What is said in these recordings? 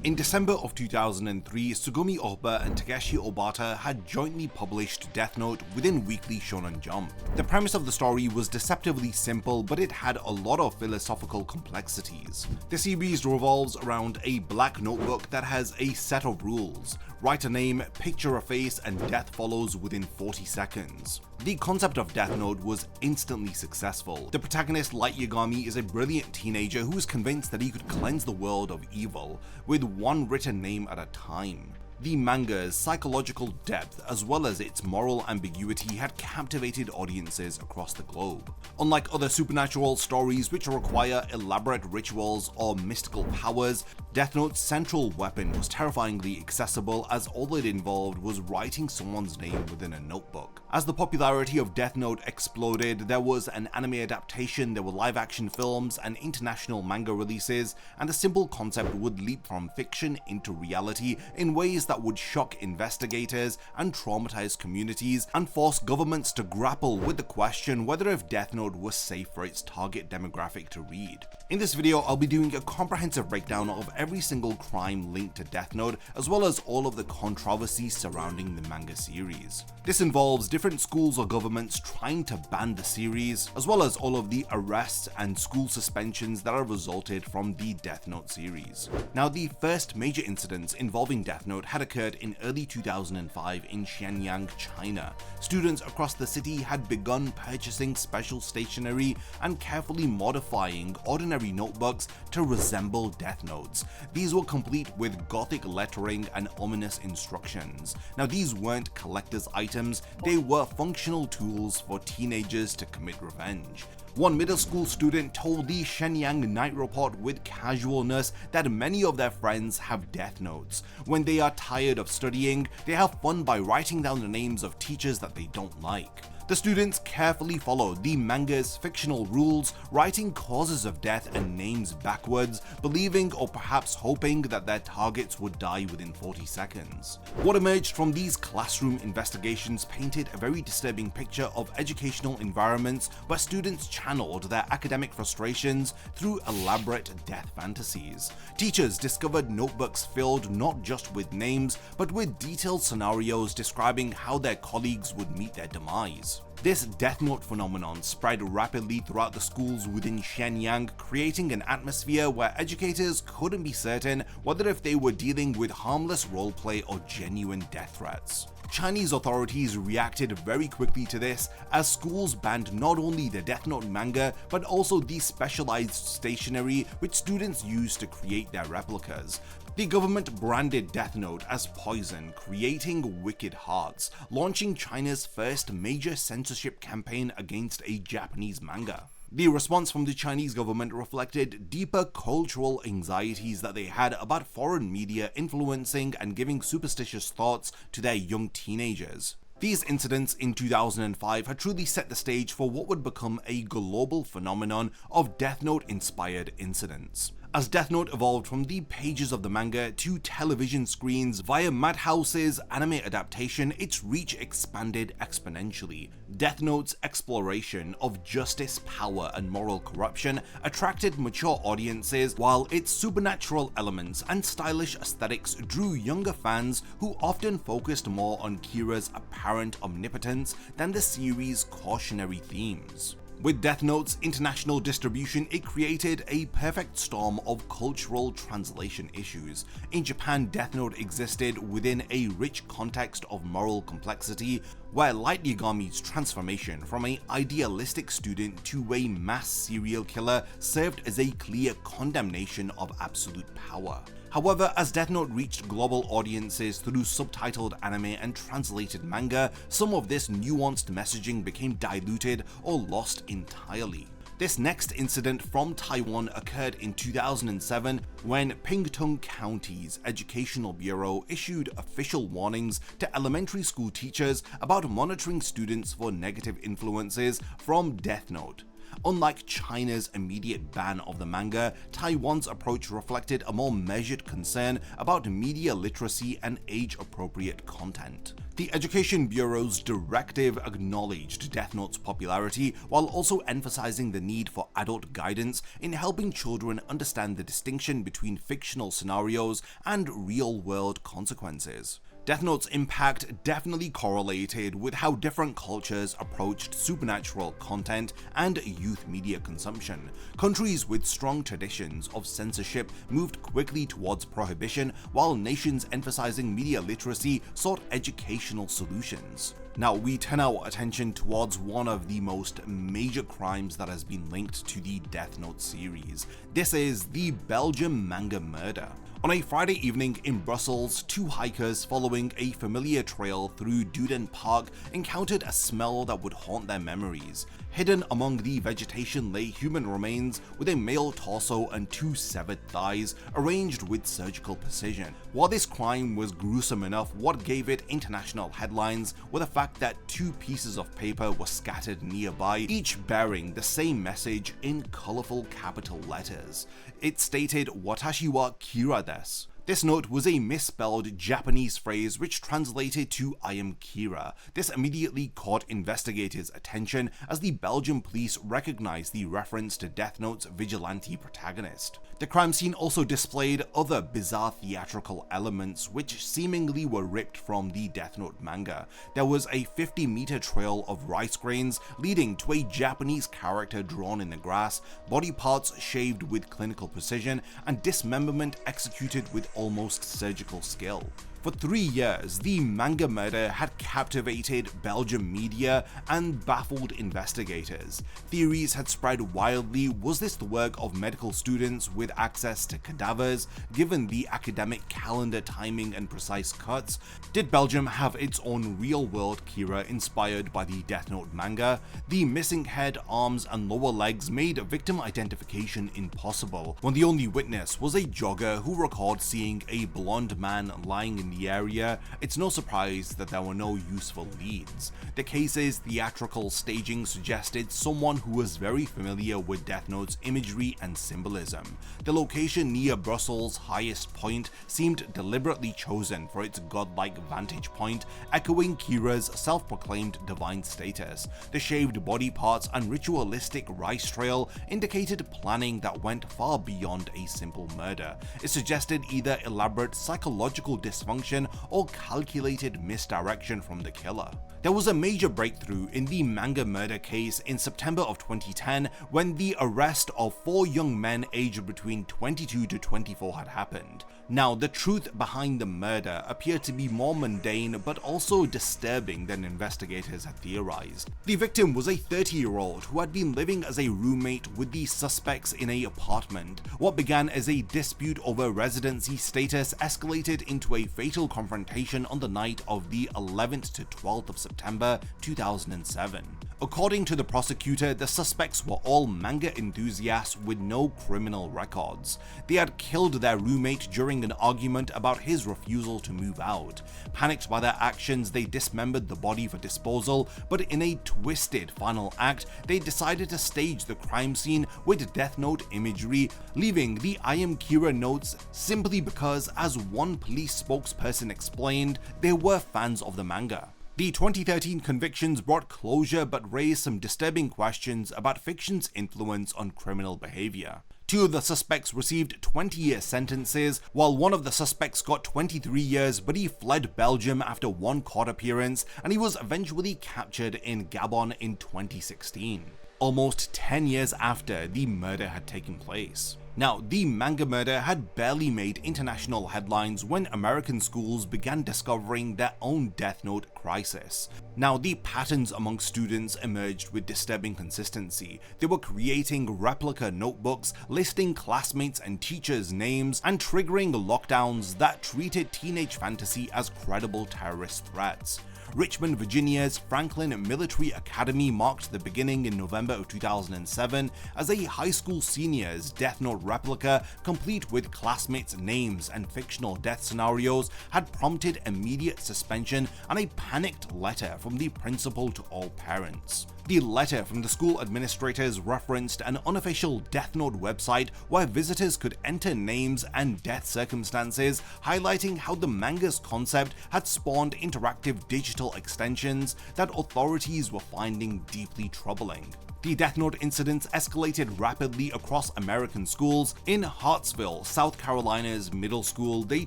In December of 2003, Sugumi Ohba and Takeshi Obata had jointly published Death Note within Weekly Shonen Jump. The premise of the story was deceptively simple, but it had a lot of philosophical complexities. The series revolves around a black notebook that has a set of rules. Write a name, picture a face, and death follows within 40 seconds. The concept of Death Note was instantly successful. The protagonist, Light Yagami, is a brilliant teenager who is convinced that he could cleanse the world of evil with one written name at a time. The manga's psychological depth as well as its moral ambiguity had captivated audiences across the globe. Unlike other supernatural stories which require elaborate rituals or mystical powers, Death Note's central weapon was terrifyingly accessible, as all it involved was writing someone's name within a notebook. As the popularity of Death Note exploded, there was an anime adaptation, there were live-action films and international manga releases, and the simple concept would leap from fiction into reality in ways that would shock investigators and traumatize communities and force governments to grapple with the question whether if Death Note was safe for its target demographic to read. In this video, I'll be doing a comprehensive breakdown of every single crime linked to Death Note, as well as all of the controversies surrounding the manga series. This involves different schools or governments trying to ban the series, as well as all of the arrests and school suspensions that have resulted from the Death Note series. Now, the first major incidents involving Death Note had occurred in early 2005 in Shenyang, China. Students across the city had begun purchasing special stationery and carefully modifying ordinary notebooks to resemble Death Notes. These were complete with gothic lettering and ominous instructions. Now, these weren't collector's items, they were functional tools for teenagers to commit revenge. One middle school student told the Shenyang Night Report with casualness that many of their friends have Death Notes. When they are tired of studying, they have fun by writing down the names of teachers that they don't like. The students carefully followed the manga's fictional rules, writing causes of death and names backwards, believing or perhaps hoping that their targets would die within 40 seconds. What emerged from these classroom investigations painted a very disturbing picture of educational environments where students channeled their academic frustrations through elaborate death fantasies. Teachers discovered notebooks filled not just with names, but with detailed scenarios describing how their colleagues would meet their demise. This Death Note phenomenon spread rapidly throughout the schools within Shenyang, creating an atmosphere where educators couldn't be certain whether if they were dealing with harmless roleplay or genuine death threats. Chinese authorities reacted very quickly to this, as schools banned not only the Death Note manga, but also the specialized stationery which students used to create their replicas. The government branded Death Note as poison, creating Wicked Hearts, launching China's first major censorship campaign against a Japanese manga. The response from the Chinese government reflected deeper cultural anxieties that they had about foreign media influencing and giving superstitious thoughts to their young teenagers. These incidents in 2005 had truly set the stage for what would become a global phenomenon of Death Note-inspired incidents. As Death Note evolved from the pages of the manga to television screens via Madhouse's anime adaptation, its reach expanded exponentially. Death Note's exploration of justice, power, and moral corruption attracted mature audiences, while its supernatural elements and stylish aesthetics drew younger fans who often focused more on Kira's apparent omnipotence than the series' cautionary themes. With Death Note's international distribution, it created a perfect storm of cultural translation issues. In Japan, Death Note existed within a rich context of moral complexity, where Light Yagami's transformation from an idealistic student to a mass serial killer served as a clear condemnation of absolute power. However, as Death Note reached global audiences through subtitled anime and translated manga, some of this nuanced messaging became diluted or lost entirely. This next incident from Taiwan occurred in 2007 when Pingtung County's Educational Bureau issued official warnings to elementary school teachers about monitoring students for negative influences from Death Note. Unlike China's immediate ban of the manga, Taiwan's approach reflected a more measured concern about media literacy and age-appropriate content. The Education Bureau's directive acknowledged Death Note's popularity while also emphasizing the need for adult guidance in helping children understand the distinction between fictional scenarios and real-world consequences. Death Note's impact definitely correlated with how different cultures approached supernatural content and youth media consumption. Countries with strong traditions of censorship moved quickly towards prohibition, while nations emphasizing media literacy sought educational solutions. Now, we turn our attention towards one of the most major crimes that has been linked to the Death Note series. This is the Belgium manga murder. On a Friday evening in Brussels, two hikers following a familiar trail through Duden Park encountered a smell that would haunt their memories. Hidden among the vegetation lay human remains with a male torso and two severed thighs, arranged with surgical precision. While this crime was gruesome enough, what gave it international headlines were the fact that two pieces of paper were scattered nearby, each bearing the same message in colorful capital letters. It stated, "Watashi wa Kira desu." This note was a misspelled Japanese phrase which translated to "I am Kira." This immediately caught investigators' attention as the Belgian police recognized the reference to Death Note's vigilante protagonist. The crime scene also displayed other bizarre theatrical elements which seemingly were ripped from the Death Note manga. There was a 50-meter trail of rice grains leading to a Japanese character drawn in the grass, body parts shaved with clinical precision, and dismemberment executed with almost surgical skill. For 3 years, the manga murder had captivated Belgian media and baffled investigators. Theories had spread wildly. Was this the work of medical students with access to cadavers, given the academic calendar timing and precise cuts? Did Belgium have its own real-world Kira inspired by the Death Note manga? The missing head, arms, and lower legs made victim identification impossible, when the only witness was a jogger who recalled seeing a blonde man lying in the area. It's no surprise that there were no useful leads. The case's theatrical staging suggested someone who was very familiar with Death Note's imagery and symbolism. The location near Brussels' highest point seemed deliberately chosen for its godlike vantage point, echoing Kira's self-proclaimed divine status. The shaved body parts and ritualistic rice trail indicated planning that went far beyond a simple murder. It suggested either elaborate psychological dysfunction or calculated misdirection from the killer. There was a major breakthrough in the manga murder case in September of 2010 when the arrest of 4 young men aged between 22 to 24 had happened. Now, the truth behind the murder appeared to be more mundane but also disturbing than investigators had theorized. The victim was a 30-year-old who had been living as a roommate with the suspects in an apartment. What began as a dispute over residency status escalated into a fatal confrontation on the night of the 11th to 12th of September 2007. According to the prosecutor, the suspects were all manga enthusiasts with no criminal records. They had killed their roommate during an argument about his refusal to move out. Panicked by their actions, they dismembered the body for disposal, but in a twisted final act, they decided to stage the crime scene with Death Note imagery, leaving the I am Kira notes simply because, as one police spokesperson explained, they were fans of the manga. The 2013 convictions brought closure but raised some disturbing questions about fiction's influence on criminal behavior. 2 of the suspects received 20-year sentences, while one of the suspects got 23 years, but he fled Belgium after 1 court appearance, and he was eventually captured in Gabon in 2016, almost 10 years after the murder had taken place. Now, the manga murder had barely made international headlines when American schools began discovering their own Death Note crisis. Now, the patterns among students emerged with disturbing consistency. They were creating replica notebooks, listing classmates and teachers' names, and triggering lockdowns that treated teenage fantasy as credible terrorist threats. Richmond, Virginia's Franklin Military Academy marked the beginning in November of 2007 as a high school senior's Death Note replica, complete with classmates' names and fictional death scenarios, had prompted immediate suspension and a panicked letter from the principal to all parents. The letter from the school administrators referenced an unofficial Death Note website where visitors could enter names and death circumstances, highlighting how the manga's concept had spawned interactive digital extensions that authorities were finding deeply troubling. The Death Note incidents escalated rapidly across American schools. In Hartsville, South Carolina's middle school, they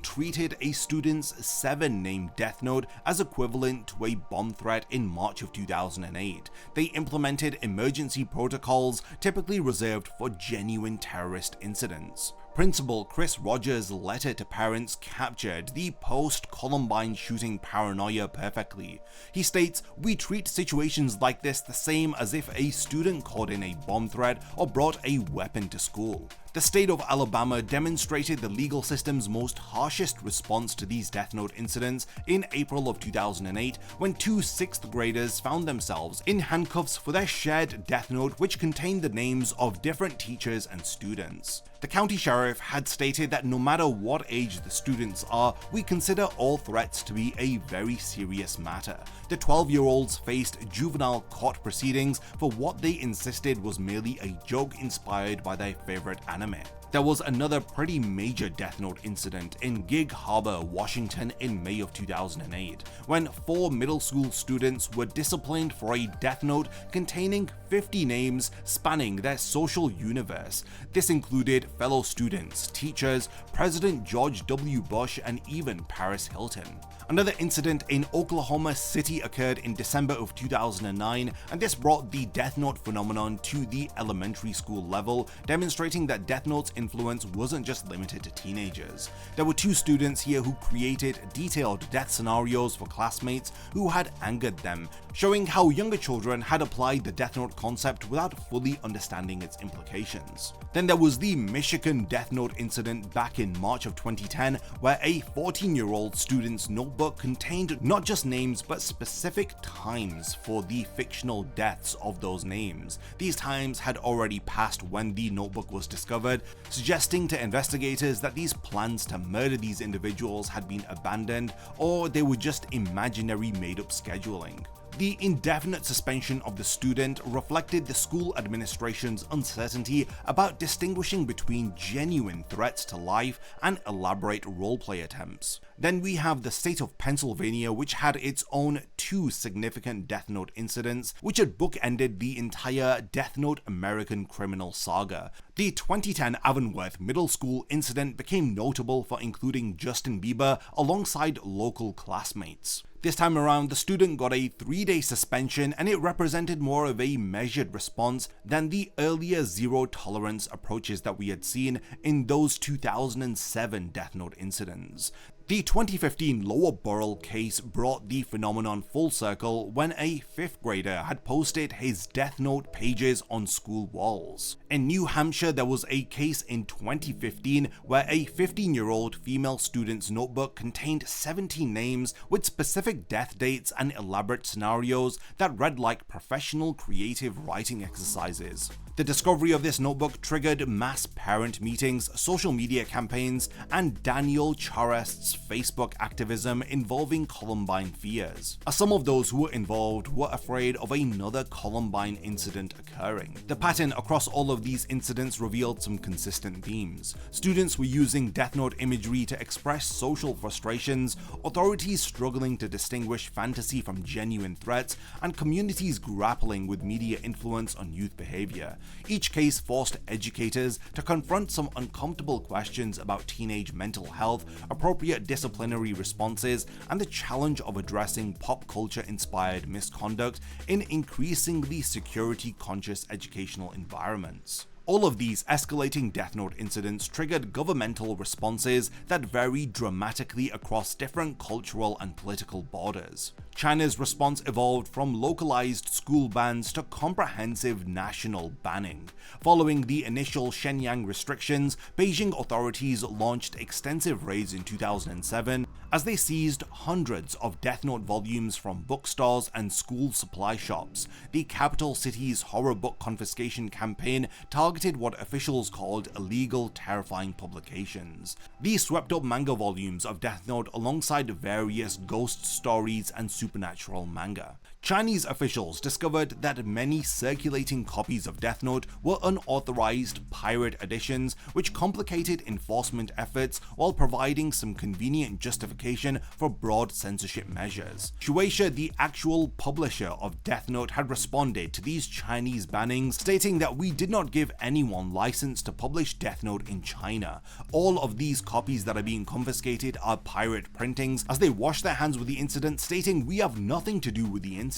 treated a student's 7-name Death Note as equivalent to a bomb threat in March of 2008. They implemented emergency protocols typically reserved for genuine terrorist incidents. Principal Chris Rogers' letter to parents captured the post-Columbine shooting paranoia perfectly. He states, "We treat situations like this the same as if a student called in a bomb threat or brought a weapon to school." The state of Alabama demonstrated the legal system's most harshest response to these Death Note incidents in April of 2008 when 2 6th graders found themselves in handcuffs for their shared Death Note, which contained the names of different teachers and students. The county sheriff had stated that no matter what age the students are, we consider all threats to be a very serious matter. The 12-year-olds faced juvenile court proceedings for what they insisted was merely a joke inspired by their favorite anime. There was another pretty major Death Note incident in Gig Harbor, Washington in May of 2008, when 4 middle school students were disciplined for a Death Note containing 50 names spanning their social universe. This included fellow students, teachers, President George W. Bush, and even Paris Hilton. Another incident in Oklahoma City occurred in December of 2009, and this brought the Death Note phenomenon to the elementary school level, demonstrating that Death Note's influence wasn't just limited to teenagers. There were 2 students here who created detailed death scenarios for classmates who had angered them, showing how younger children had applied the Death Note concept without fully understanding its implications. Then there was the Michigan Death Note incident back in March of 2010, where a 14-year-old student's notebook contained not just names but specific times for the fictional deaths of those names. These times had already passed when the notebook was discovered, suggesting to investigators that these plans to murder these individuals had been abandoned, or they were just imaginary made-up scheduling. The indefinite suspension of the student reflected the school administration's uncertainty about distinguishing between genuine threats to life and elaborate roleplay attempts. Then we have the state of Pennsylvania, which had its own 2 significant Death Note incidents, which had bookended the entire Death Note American criminal saga. The 2010 Avonworth Middle School incident became notable for including Justin Bieber alongside local classmates. This time around, the student got a 3-day suspension, and it represented more of a measured response than the earlier zero-tolerance approaches that we had seen in those 2007 Death Note incidents. The 2015 Lower Burrell case brought the phenomenon full circle when a 5th grader had posted his Death Note pages on school walls. In New Hampshire, there was a case in 2015 where a 15-year-old female student's notebook contained 17 names with specific death dates and elaborate scenarios that read like professional creative writing exercises. The discovery of this notebook triggered mass parent meetings, social media campaigns, and Daniel Charest's Facebook activism involving Columbine fears, as some of those who were involved were afraid of another Columbine incident occurring. The pattern across all of these incidents revealed some consistent themes. Students were using Death Note imagery to express social frustrations, authorities struggling to distinguish fantasy from genuine threats, and communities grappling with media influence on youth behavior. Each case forced educators to confront some uncomfortable questions about teenage mental health, appropriate disciplinary responses, and the challenge of addressing pop culture-inspired misconduct in increasingly security-conscious educational environments. All of these escalating Death Note incidents triggered governmental responses that varied dramatically across different cultural and political borders. China's response evolved from localized school bans to comprehensive national banning. Following the initial Shenyang restrictions, Beijing authorities launched extensive raids in 2007 as they seized hundreds of Death Note volumes from bookstores and school supply shops. The capital city's horror book confiscation campaign targeted what officials called illegal, terrifying publications. These swept up manga volumes of Death Note alongside various ghost stories and supernatural manga. Chinese officials discovered that many circulating copies of Death Note were unauthorized pirate editions, which complicated enforcement efforts while providing some convenient justification for broad censorship measures. Shueisha, the actual publisher of Death Note, had responded to these Chinese bannings, stating that we did not give anyone license to publish Death Note in China. All of these copies that are being confiscated are pirate printings, as they wash their hands with the incident, stating we have nothing to do with the incident.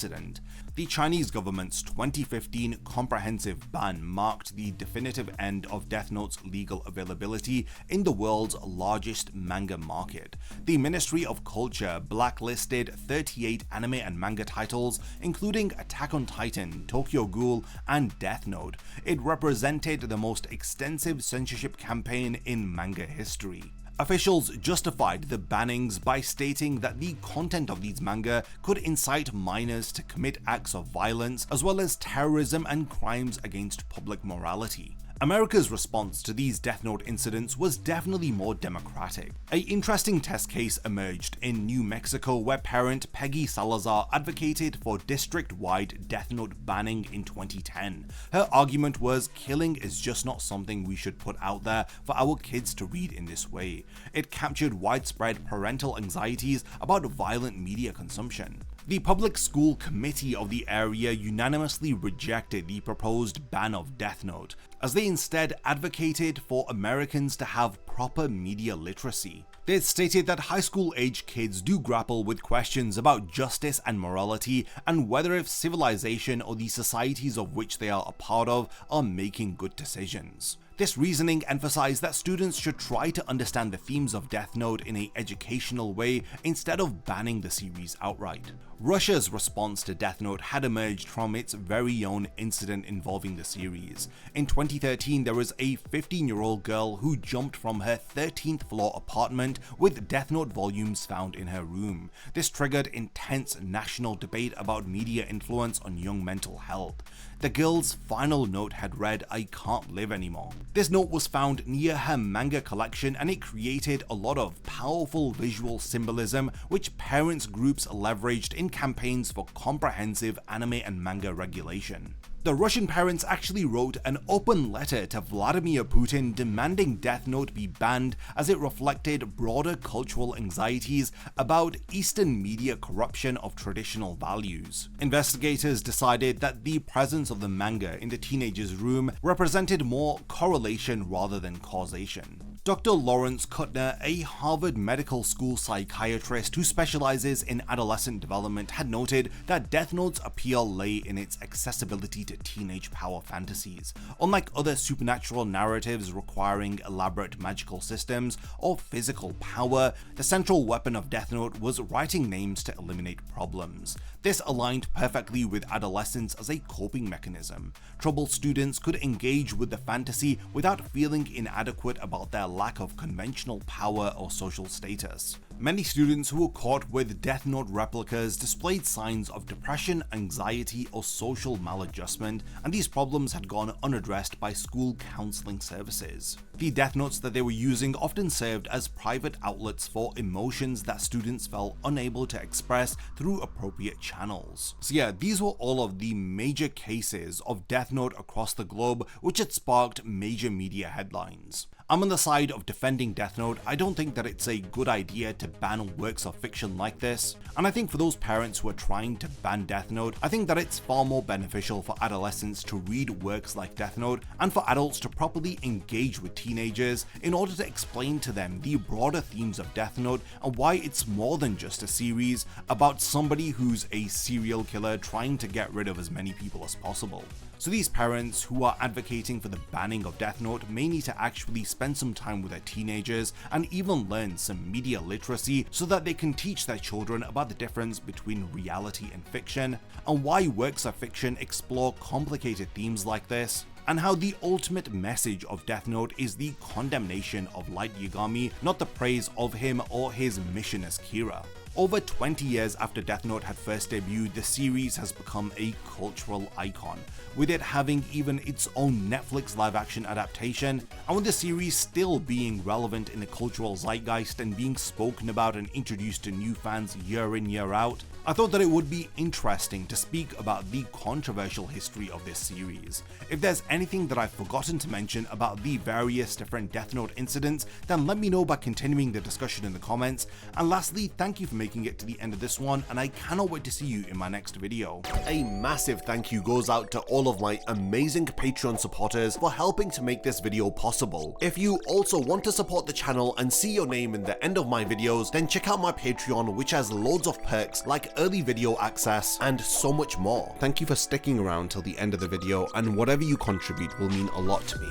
The Chinese government's 2015 comprehensive ban marked the definitive end of Death Note's legal availability in the world's largest manga market. The Ministry of Culture blacklisted 38 anime and manga titles, including Attack on Titan, Tokyo Ghoul, and Death Note. It represented the most extensive censorship campaign in manga history. Officials justified the bannings by stating that the content of these manga could incite minors to commit acts of violence, as well as terrorism and crimes against public morality. America's response to these Death Note incidents was definitely more democratic. An interesting test case emerged in New Mexico where parent Peggy Salazar advocated for district-wide Death Note banning in 2010. Her argument was killing is just not something we should put out there for our kids to read in this way. It captured widespread parental anxieties about violent media consumption. The Public School Committee of the area unanimously rejected the proposed ban of Death Note, as they instead advocated for Americans to have proper media literacy. They stated that high school-age kids do grapple with questions about justice and morality, and whether if civilization or the societies of which they are a part of are making good decisions. This reasoning emphasized that students should try to understand the themes of Death Note in an educational way instead of banning the series outright. Russia's response to Death Note had emerged from its very own incident involving the series. In 2013, there was a 15-year-old girl who jumped from her 13th floor apartment with Death Note volumes found in her room. This triggered intense national debate about media influence on young mental health. The girl's final note had read, "I can't live anymore." This note was found near her manga collection, and it created a lot of powerful visual symbolism which parents groups leveraged in campaigns for comprehensive anime and manga regulation. The Russian parents actually wrote an open letter to Vladimir Putin demanding Death Note be banned, as it reflected broader cultural anxieties about Eastern media corruption of traditional values. Investigators decided that the presence of the manga in the teenager's room represented more correlation rather than causation. Dr. Lawrence Kuttner, a Harvard Medical School psychiatrist who specializes in adolescent development, had noted that Death Note's appeal lay in its accessibility to teenage power fantasies. Unlike other supernatural narratives requiring elaborate magical systems or physical power, the central weapon of Death Note was writing names to eliminate problems. This aligned perfectly with adolescence as a coping mechanism. Troubled students could engage with the fantasy without feeling inadequate about their lack of conventional power or social status. Many students who were caught with Death Note replicas displayed signs of depression, anxiety, or social maladjustment, and these problems had gone unaddressed by school counseling services. The Death Notes that they were using often served as private outlets for emotions that students felt unable to express through appropriate channels. So yeah, these were all of the major cases of Death Note across the globe which had sparked major media headlines. I'm on the side of defending Death Note. I don't think that it's a good idea to ban works of fiction like this, and I think for those parents who are trying to ban Death Note, I think that it's far more beneficial for adolescents to read works like Death Note, and for adults to properly engage with teenagers in order to explain to them the broader themes of Death Note and why it's more than just a series about somebody who's a serial killer trying to get rid of as many people as possible. So these parents who are advocating for the banning of Death Note may need to actually spend some time with their teenagers and even learn some media literacy so that they can teach their children about the difference between reality and fiction, and why works of fiction explore complicated themes like this, and how the ultimate message of Death Note is the condemnation of Light Yagami, not the praise of him or his mission as Kira. Over 20 years after Death Note had first debuted, the series has become a cultural icon, with it having even its own Netflix live-action adaptation, and with the series still being relevant in the cultural zeitgeist and being spoken about and introduced to new fans year in year out. I thought that it would be interesting to speak about the controversial history of this series. If there's anything that I've forgotten to mention about the various different Death Note incidents, then let me know by continuing the discussion in the comments. And lastly, thank you for making it to the end of this one, and I cannot wait to see you in my next video. A massive thank you goes out to all of my amazing Patreon supporters for helping to make this video possible. If you also want to support the channel and see your name in the end of my videos, then check out my Patreon, which has loads of perks like early video access and so much more. Thank you for sticking around till the end of the video, and whatever you contribute will mean a lot to me.